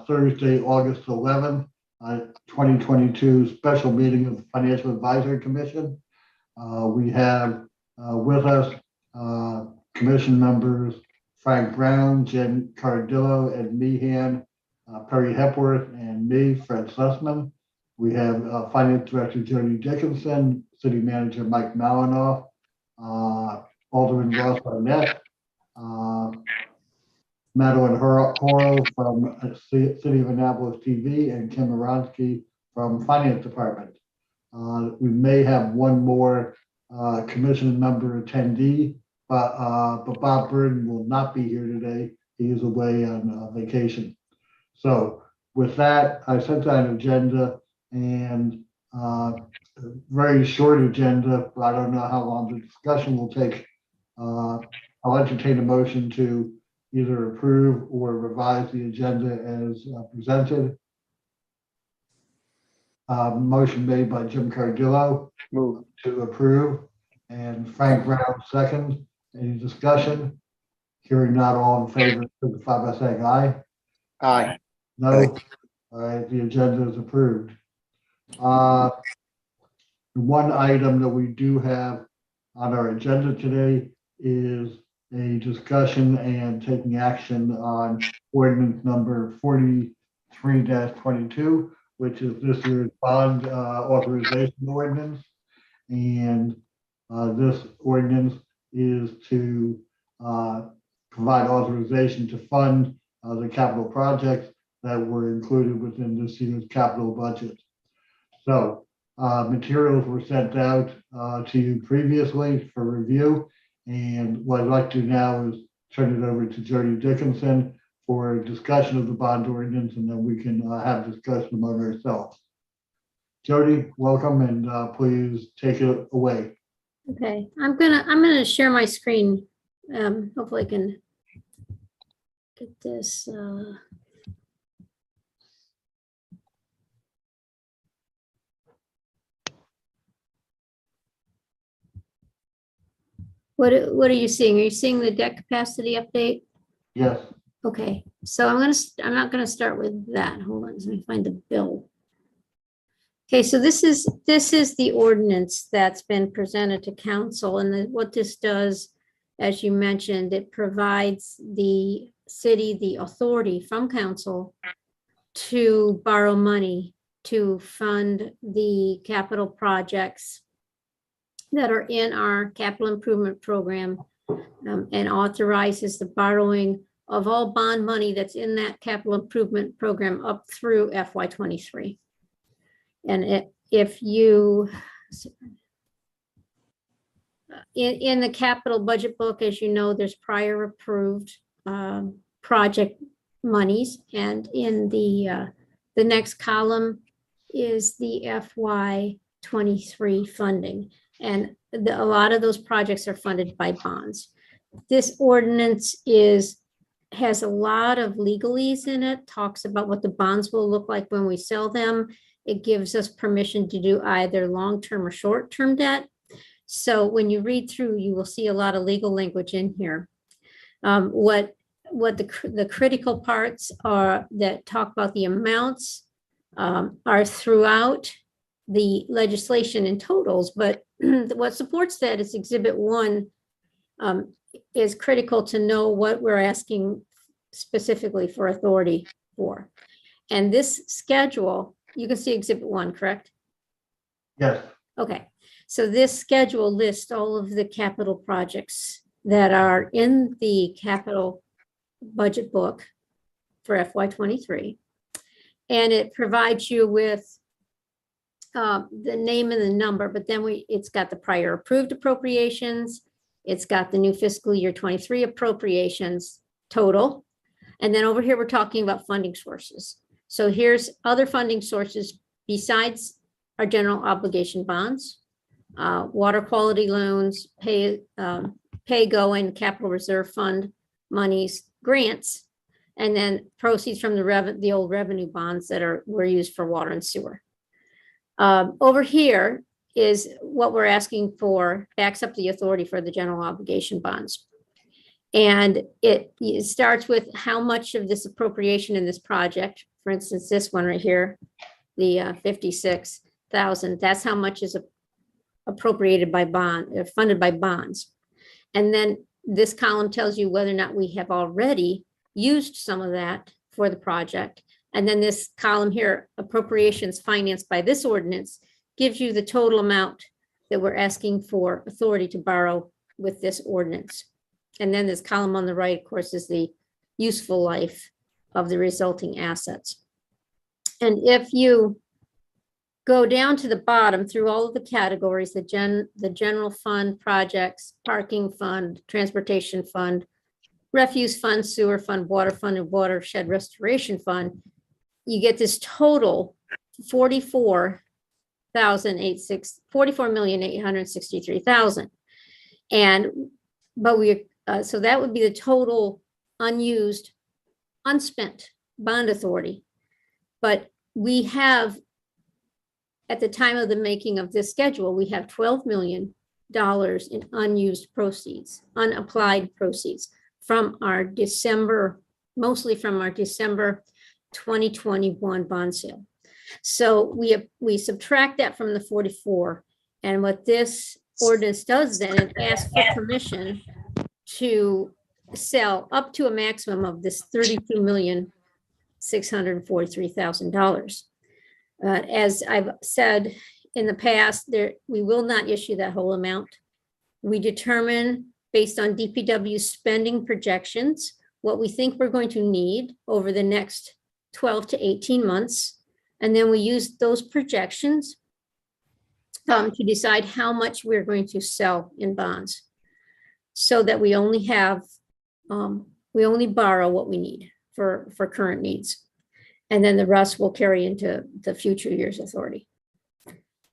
Thursday, August 11th, 2022 special meeting of the Financial Advisory Commission. We have with us commission members Frank Brown, Jen Cardillo, Ed Meehan, Perry Hepworth, and me, Fred Sussman. We have Finance Director Jody Dickinson, City Manager Mike Malinoff, Alderman Ross Arnett, Madeline Horo from City of Annapolis TV, and Kim Oronsky from Finance Department. We may have one more commission member attendee, but Bob Burden will not be here today. He is away on vacation. So with that, I sent out an agenda, and a very short agenda, but I don't know how long the discussion will take. I'll entertain a motion to either approve or revise the agenda as presented. Motion made by Jim Cardillo. Move. To approve, and Frank Brown second. Any discussion? Hearing not, all in favor, signify by saying aye. Aye. No? All right, the agenda is approved. One item that we do have on our agenda today is a discussion and taking action on ordinance number 43-22, which is this year's bond authorization ordinance. And this ordinance is to provide authorization to fund the capital projects that were included within this year's capital budget. So materials were sent out to you previously for review. And what I'd like to do now is turn it over to Jody Dickinson for a discussion of the bond ordinance, and then we can have discussion among ourselves. Jody, welcome, and please take it away. Okay, I'm gonna share my screen. Hopefully I can get this. What are you seeing? Are you seeing the debt capacity update? Yes. Okay, so I'm not gonna start with that. Hold on, let me find the bill. Okay, so this is the ordinance that's been presented to council, and what this does, as you mentioned, it provides the city the authority from council to borrow money to fund the capital projects that are in our capital improvement program, and authorizes the borrowing of all bond money that's in that capital improvement program up through FY23. And if you, in the capital budget book, as you know, there's prior approved project monies, and in the next column is the FY23 funding, and a lot of those projects are funded by bonds. This ordinance has a lot of legalese in it, talks about what the bonds will look like when we sell them. It gives us permission to do either long-term or short-term debt. So when you read through, you will see a lot of legal language in here. What the critical parts are that talk about the amounts are throughout the legislation in totals, but what supports that is Exhibit 1 is critical to know what we're asking specifically for authority for. And this schedule, you can see Exhibit 1, correct? Yes. Okay, so this schedule lists all of the capital projects that are in the capital budget book for FY23. And it provides you with the name and the number, but then it's got the prior approved appropriations. It's got the new fiscal year 23 appropriations total. And then over here, we're talking about funding sources. So here's other funding sources besides our general obligation bonds, water quality loans, pay-go and capital reserve fund monies, grants, and then proceeds from the old revenue bonds that were used for water and sewer. Over here is what we're asking for, backs up the authority for the general obligation bonds. And it starts with how much of this appropriation in this project, for instance, this one right here, the 56,000, that's how much is appropriated by bond, funded by bonds. And then this column tells you whether or not we have already used some of that for the project. And then this column here, appropriations financed by this ordinance, gives you the total amount that we're asking for authority to borrow with this ordinance. And then this column on the right, of course, is the useful life of the resulting assets. And if you go down to the bottom through all of the categories, the general fund projects, parking fund, transportation fund, refuse fund, sewer fund, water fund, and watershed restoration fund, you get this total 44,863,000. And, but so that would be the total unused, unspent bond authority. But we have, at the time of the making of this schedule, we have $12 million in unused proceeds, unapplied proceeds from our December, mostly from our December 2021 bond sale. So we subtract that from the 44. And what this ordinance does then, it asks for permission to sell up to a maximum of this $32,643,000. As I've said in the past, we will not issue that whole amount. We determine based on DPW spending projections, what we think we're going to need over the next 12 to 18 months. And then we use those projections to decide how much we're going to sell in bonds, so that we only have, we only borrow what we need for current needs. And then the rest will carry into the future year's authority.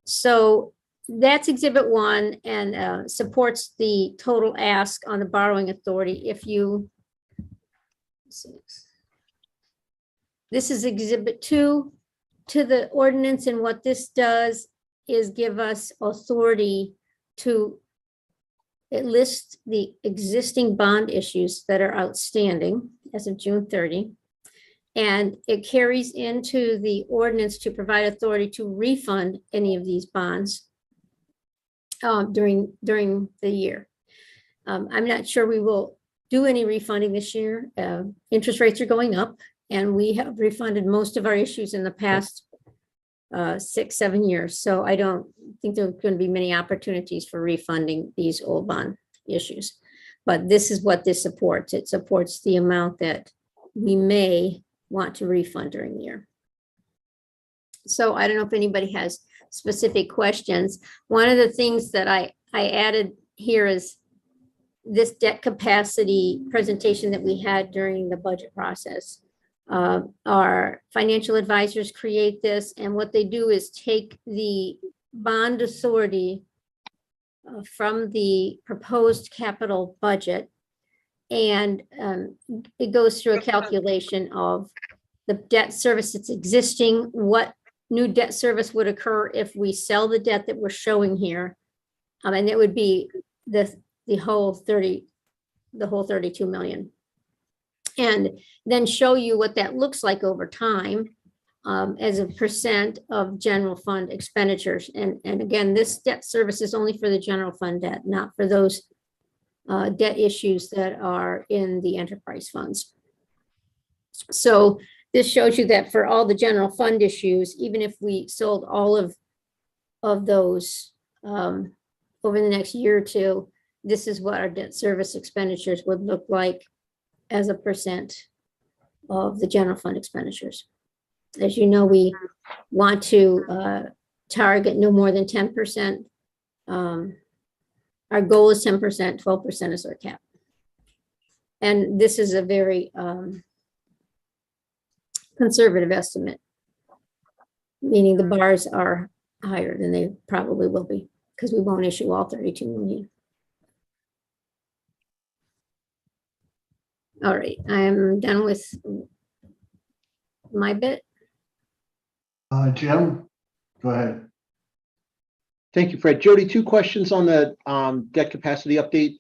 So that's Exhibit 1 and supports the total ask on the borrowing authority. If you, this is Exhibit 2 to the ordinance, and what this does is give us authority to, it lists the existing bond issues that are outstanding as of June 30. And it carries into the ordinance to provide authority to refund any of these bonds during the year. I'm not sure we will do any refunding this year. Interest rates are going up, and we have refunded most of our issues in the past 6-7 years. So I don't think there are going to be many opportunities for refunding these old bond issues. But this is what this supports. It supports the amount that we may want to refund during the year. So I don't know if anybody has specific questions. One of the things that I added here is this debt capacity presentation that we had during the budget process. Our financial advisors create this, and what they do is take the bond authority from the proposed capital budget, and it goes through a calculation of the debt service that's existing, what new debt service would occur if we sell the debt that we're showing here. And it would be the whole 32 million. And then show you what that looks like over time as a percent of general fund expenditures. And again, this debt service is only for the general fund debt, not for those debt issues that are in the enterprise funds. So this shows you that for all the general fund issues, even if we sold all of those over the next year or two, this is what our debt service expenditures would look like as a percent of the general fund expenditures. As you know, we want to target no more than 10%. Our goal is 10%, 12% is our cap. And this is a very conservative estimate, meaning the bars are higher than they probably will be, because we won't issue all 32 million. All right, I'm done with my bit. Jim, go ahead. Thank you, Fred. Jody, two questions on the debt capacity update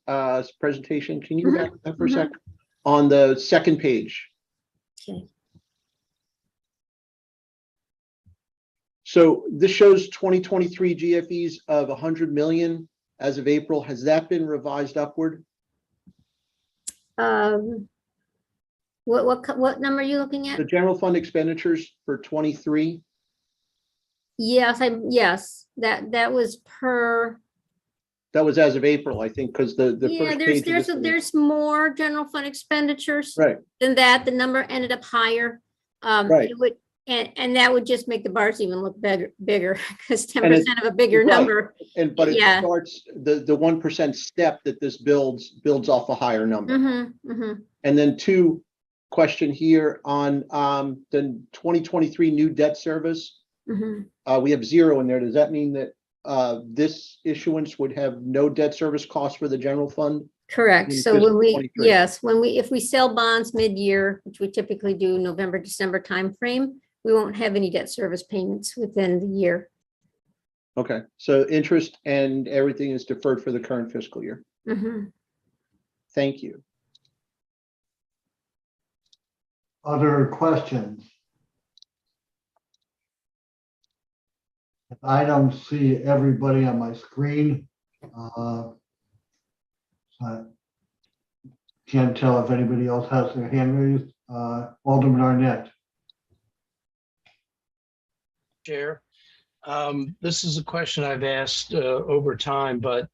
presentation. Can you go back to that for a sec? On the second page. Okay. So this shows 2023 GFEs of 100 million as of April. Has that been revised upward? What number are you looking at? The general fund expenditures for 23? Yes, yes, that was per, That was as of April, I think, because the yeah, first page. of this one- there's more general fund expenditures Right, than that. The number ended up higher. Right. It would, and that would just make the bars even look bigger, because And it- 10% of a bigger right. number. but it Yeah. starts, the 1% step that this builds off a higher number. And then two, question here on the 2023 new debt service. We have 0 in there. Does that mean that this issuance would have no debt service cost for the general fund? Correct. in So fiscal when we, 23. yes, if we sell bonds mid-year, which we typically do November, December timeframe, we won't have any debt service payments within the year. Okay, so interest and everything is deferred for the current fiscal year. Thank you. Other questions? I don't see everybody on my screen. I can't tell if anybody else has their hand raised. Alderman Arnett. Chair. This is a question I've asked over time, but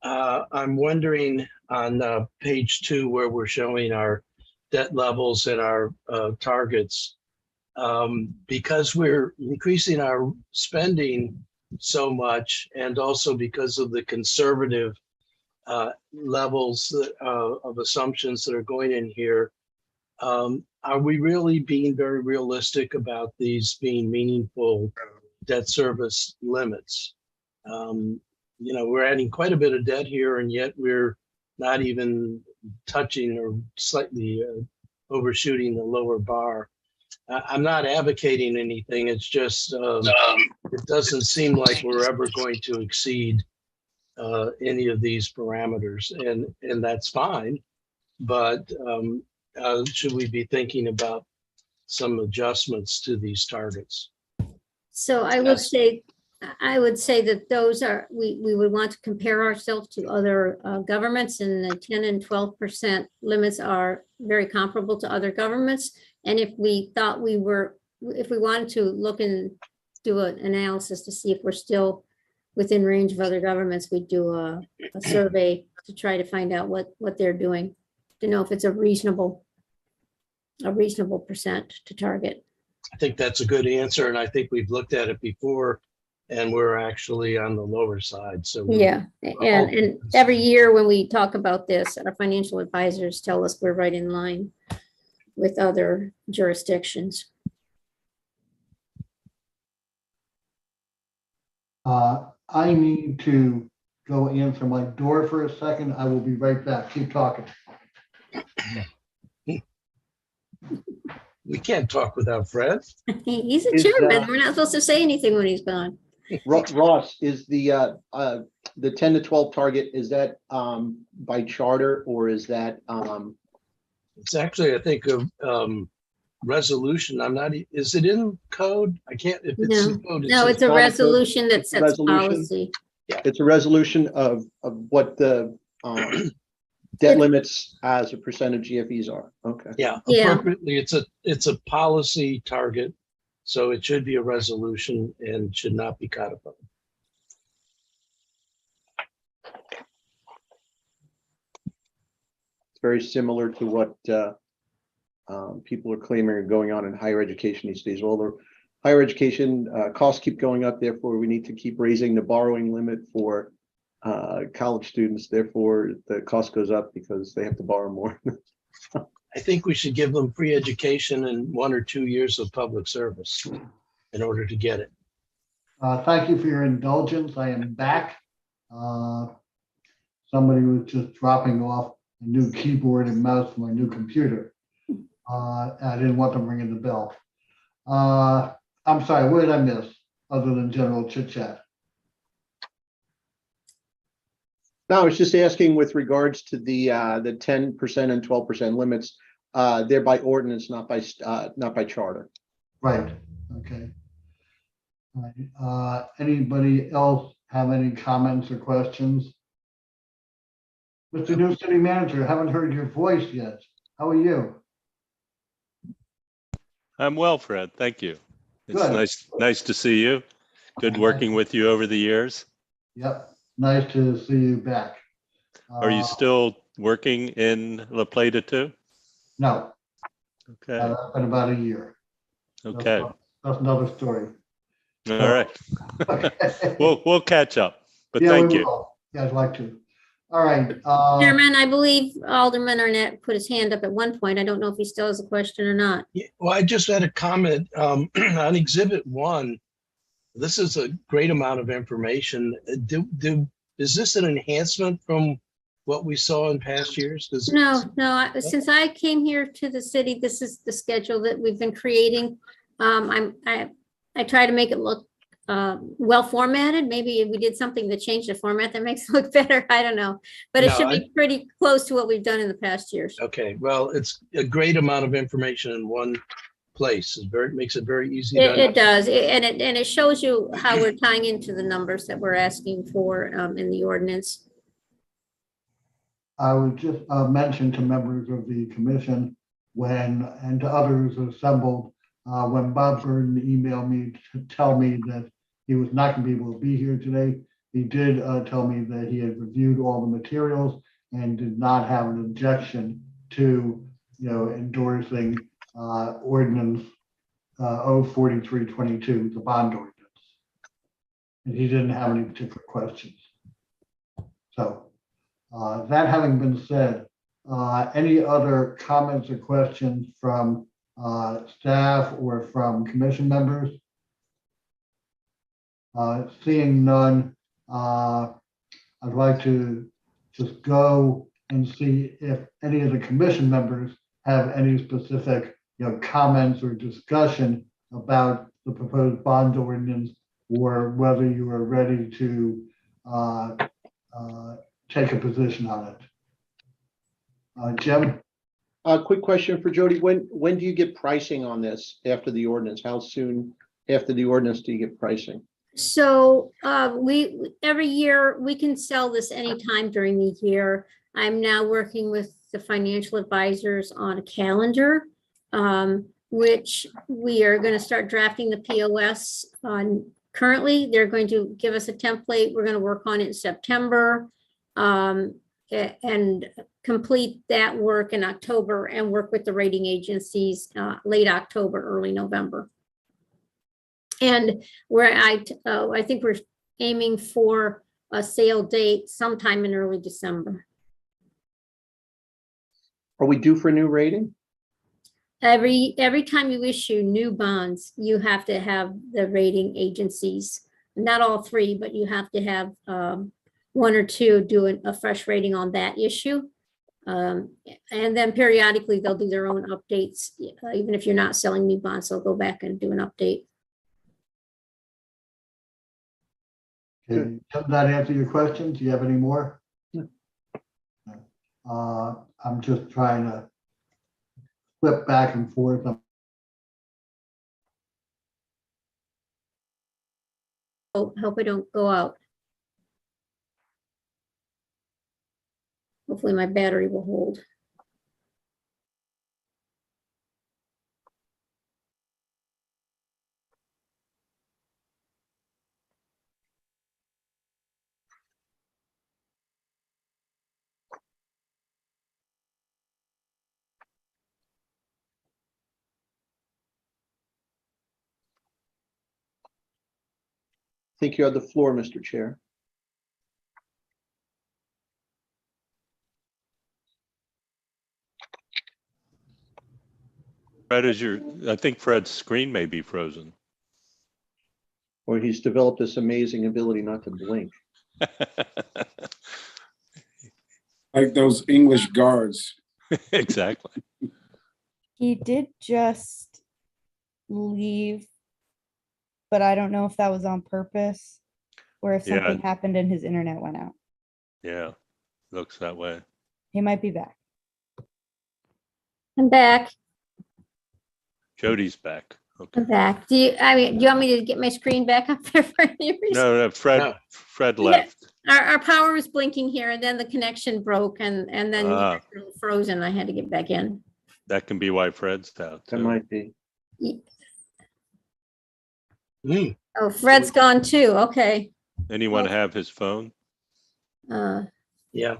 I'm wondering on page 2 where we're showing our debt levels and our targets, because we're increasing our spending so much, and also because of the conservative levels of assumptions that are going in here. Are we really being very realistic about these being meaningful debt service limits? We're adding quite a bit of debt here, and yet we're not even touching or slightly overshooting the lower bar. I'm not advocating anything. It's just it doesn't seem like we're ever going to exceed any of these parameters, and that's fine. But should we be thinking about some adjustments to these targets? So I would say that those are, we would want to compare ourselves to other governments, and the 10 and 12% limits are very comparable to other governments. And if we thought if we wanted to look and do an analysis to see if we're still within range of other governments, we'd do a survey to try to find out what they're doing, to know if it's a reasonable percent to target. I think that's a good answer, and I think we've looked at it before, and we're actually on the lower side. So Yeah, and every year when we talk about this, our financial advisors tell us we're right in line with other jurisdictions. I need to go answer my door for a second. I will be right back. Keep talking. we can't talk without Fred. He's a Is, chairman. We're not supposed to say anything when he's gone. Ross, is the 10 to 12 target, is that by charter, or is that It's actually, I think, a resolution. Is it in code? I can't, if it's in code. No, it's a not a code, resolution that it's a sets resolution. policy. it's a resolution of what the debt limits as a percent of GFEs are? Okay. Yeah, Yeah. appropriately, it's a policy target, so it should be a resolution and should not be codified. It's very similar to what people are claiming are going on in higher education these days. Well, the higher education costs keep going up, therefore we need to keep raising the borrowing limit for college students. Therefore, the cost goes up because they have to borrow more. I think we should give them free education and 1 or 2 years of public service in order to get it. Thank you for your indulgence. I am back. Somebody was just dropping off a new keyboard and mouse for my new computer. I didn't want them ringing the bell. I'm sorry, what did I miss other than general chit chat? No, I was just asking with regards to the 10% and 12% limits. They're by ordinance, not by charter. Right, okay. All right, anybody else have any comments or questions? Mr. New City Manager, haven't heard your voice yet. How are you? I'm well, Fred. Thank you. It's Good. nice to see you. Good working with you over the years. Yep, nice to see you back. Are you still working in La Plata too? No, Okay. that's been about a year. Okay. That's another story. All right. Okay. We'll catch up. But Yeah, thank we you. will. Yeah, I'd like to. All right. Chairman, I believe Alderman Arnett put his hand up at one point. I don't know if he still has a question or not. Yeah, well, I just had a comment on Exhibit 1. This is a great amount of information. Is this an enhancement from what we saw in past years? No, since I came here to the city, this is the schedule that we've been creating. I try to make it look well formatted. Maybe if we did something to change the format that makes it look better, I don't know. But it No, should be pretty close to what we've done in the past years. Okay, well, it's a great amount of information in one place. Makes it very easy to It does, and it shows you how we're tying into the numbers that we're asking for in the ordinance. I would just mention to members of the commission and to others assembled, when Bob Burden emailed me to tell me that he was not going to be able to be here today, he did tell me that he had reviewed all the materials and did not have an objection to, endorsing ordinance 04322, the bond ordinance. And he didn't have any particular questions. So that having been said, any other comments or questions from staff or from commission members? Seeing none, I'd like to just go and see if any of the commission members have any specific, comments or discussion about the proposed bond ordinance, or whether you are ready to take a position on it. Jim? Quick question for Jody. When do you get pricing on this after the ordinance? How soon after the ordinance do you get pricing? So every year we can sell this anytime during the year. I'm now working with the financial advisors on a calendar, which we are going to start drafting the POS on. Currently, they're going to give us a template. We're going to work on it in September and complete that work in October and work with the rating agencies late October, early November. And I think we're aiming for a sale date sometime in early December. Are we due for a new rating? Every time you issue new bonds, you have to have the rating agencies, not all three, but you have to have one or two doing a fresh rating on that issue. And then periodically they'll do their own updates. Even if you're not selling new bonds, they'll go back and do an update. Okay, does that answer your question? Do you have any more? No. I'm just trying to flip back and forth. Hope I don't go out. Hopefully my battery will hold. I think you have the floor, Mr. Chair. Fred, I think Fred's screen may be frozen. Or he's developed this amazing ability not to blink. Like those English guards. Exactly. He did just leave, but I don't know if that was on purpose or if Yeah. something happened and his internet went out. Yeah, looks that way. He might be back. I'm back. Jody's back. Okay. I'm back. Do you want me to get my screen back up there for you? No, No. Fred Yeah. left. Our power was blinking here and then the connection broke and then you Ah. guys were frozen. I had to get back in. That can be why Fred's out. That too. might be. Hmm. Oh, Fred's gone too. Okay. Anyone have his phone? Yeah.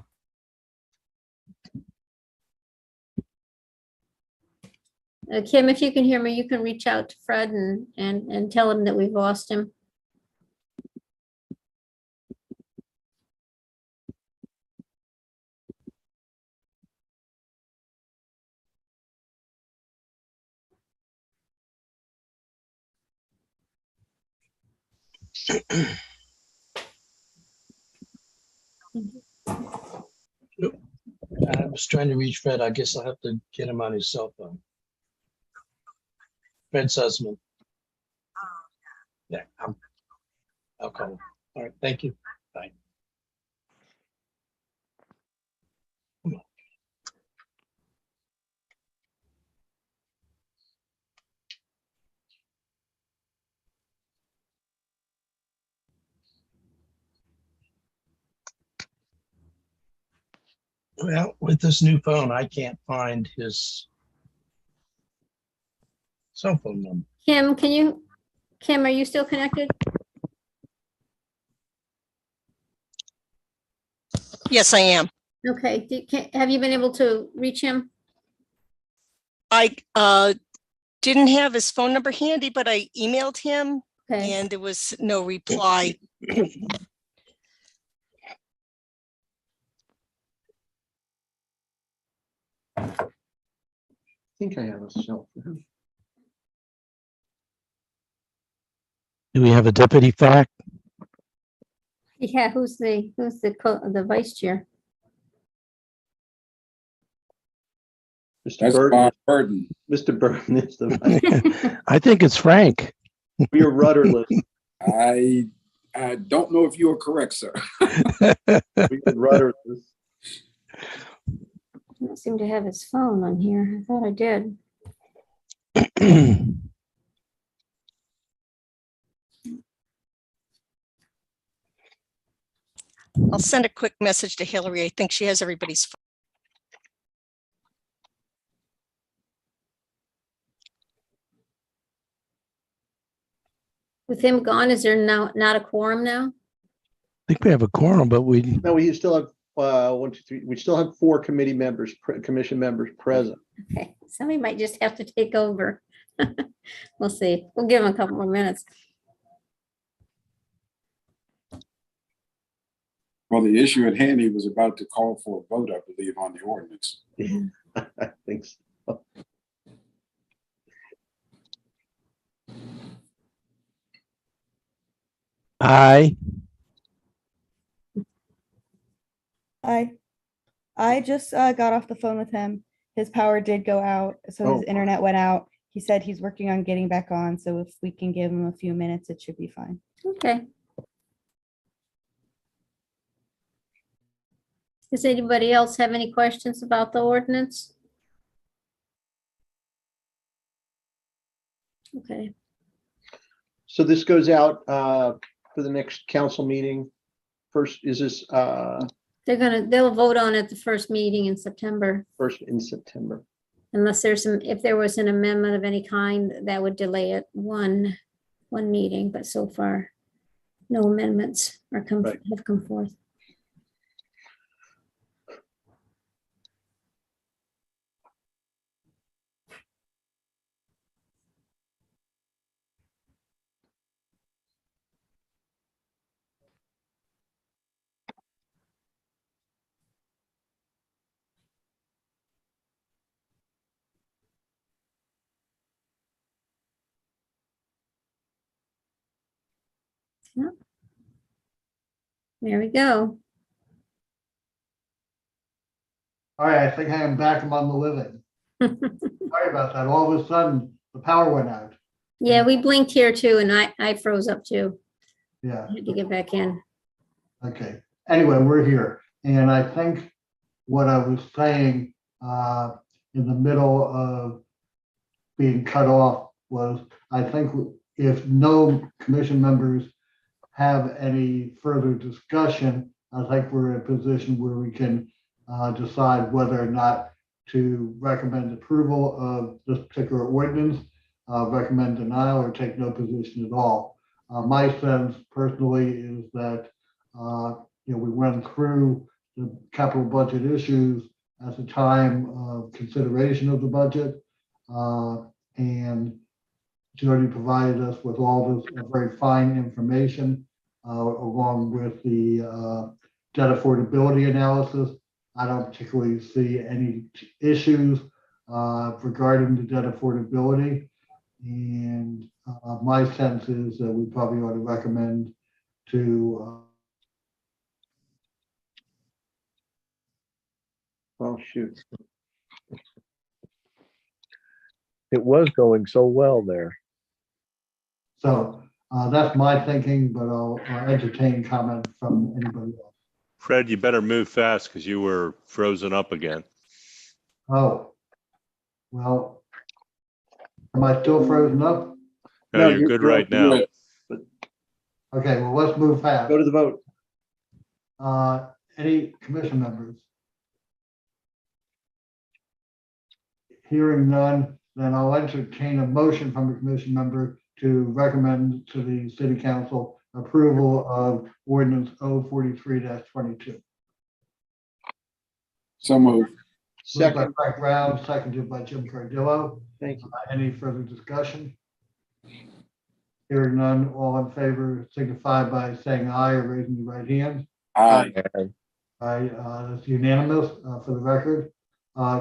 Kim, if you can hear me, you can reach out to Fred and tell him that we've lost him. I was trying to reach Fred. I guess I'll have to get him on his cell phone. Fred Sussman. Yeah, I'll call him. All right, thank you. Bye. Well, with this new phone, I can't find his cell phone number. Kim, are you still connected? Yes, I am. Okay, have you been able to reach him? I didn't have his phone number handy, but I emailed him Okay, and there was no reply. I think I have a cell phone. Do we have a deputy fact? yeah, who's the vice chair? Mr. That's Burton, Bob Burton. Mr. Burton is the, I think it's Frank. we are rudderless. I don't know if you are correct, sir. We are rudderless. I don't seem to have his phone on here. I thought I did. I'll send a quick message to Hillary. I think she has everybody's phone. With him gone, is there now not a quorum now? I think we have a quorum, but we, No, we still have, 1, 2, 3, we still have 4 committee members, commission members present. Okay, somebody might just have to take over. We'll see. We'll give him a couple more minutes. Well, the issue at hand, he was about to call for a vote, I believe, on the ordinance. I think so. I, I just got off the phone with him. His power did go out, so his Oh. internet went out. He said he's working on getting back on, so if we can give him a few minutes, it should be fine. Okay. Does anybody else have any questions about the ordinance? Okay, So this goes out for the next council meeting. First, is this they'll vote on it the first meeting in September, first in September? unless if there was an amendment of any kind, that would delay it one meeting, but so far, no amendments have come forth. There we go. All right, I think I am back among the living. Sorry about that. All of a sudden, the power went out. Yeah, we blinked here too, and I froze up too. Yeah, I had to get back in. okay. Anyway, we're here. And I think what I was saying in the middle of being cut off was, I think if no commission members have any further discussion, I think we're in a position where we can decide whether or not to recommend approval of this particular ordinance, recommend denial, or take no position at all. My sense personally is that we went through the capital budget issues at the time of consideration of the budget, and Jody provided us with all this very fine information along with the debt affordability analysis. I don't particularly see any issues regarding the debt affordability. And my sense is that we probably ought to recommend to Oh, shoot. It was going so well there. so that's my thinking, but I'll entertain comment from anybody else. Fred, you better move fast because you were frozen up again. Oh, well, am I still frozen up? No, you're good right now. good. Okay, well, let's move fast. Go to the vote. Any commission members? Hearing none, then I'll entertain a motion from a commission member to recommend to the city council approval of ordinance 043-22. So moved. Moved by Second, Frank Brown, seconded by Jim Cardillo. thank you. Any further discussion? Hearing none, all in favor signify by saying aye or raising your right hand. Aye. Aye, that's unanimous for the record.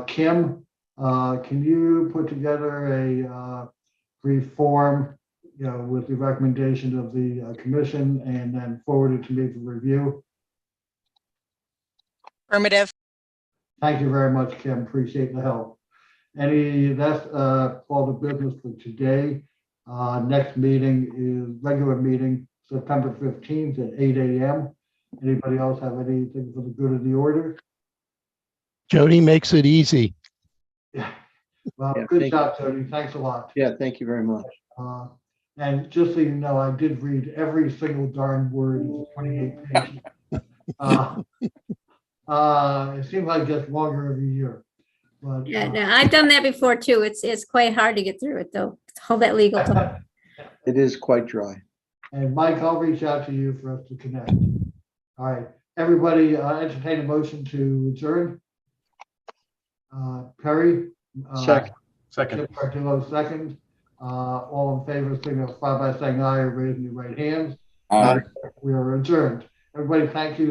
Kim, can you put together a brief form, with the recommendation of the commission and then forward it to me for review? Affirmative. Thank you very much, Kim. Appreciate the help. That's all the business for today. Next meeting is regular meeting, September 15th at 8 a.m. Anybody else have anything for the good of the order? Jody makes it easy. Yeah. Well, Yeah, good thank job, Tony. Thanks a lot. Yeah, thank you very much. And just so you know, I did read every single darn word of the 28 pages. It seems like it gets longer every year. But, Yeah, no, I've done that before too. It's quite hard to get through it though. All that legal talk. It is quite dry. And Mike, I'll reach out to you for us to connect. All right, everybody, entertain a motion to adjourn. Perry? Second. Jim Cardillo, second. All in favor, signify by saying aye or raising your right hands. Aye. We are adjourned. Everybody, thank you.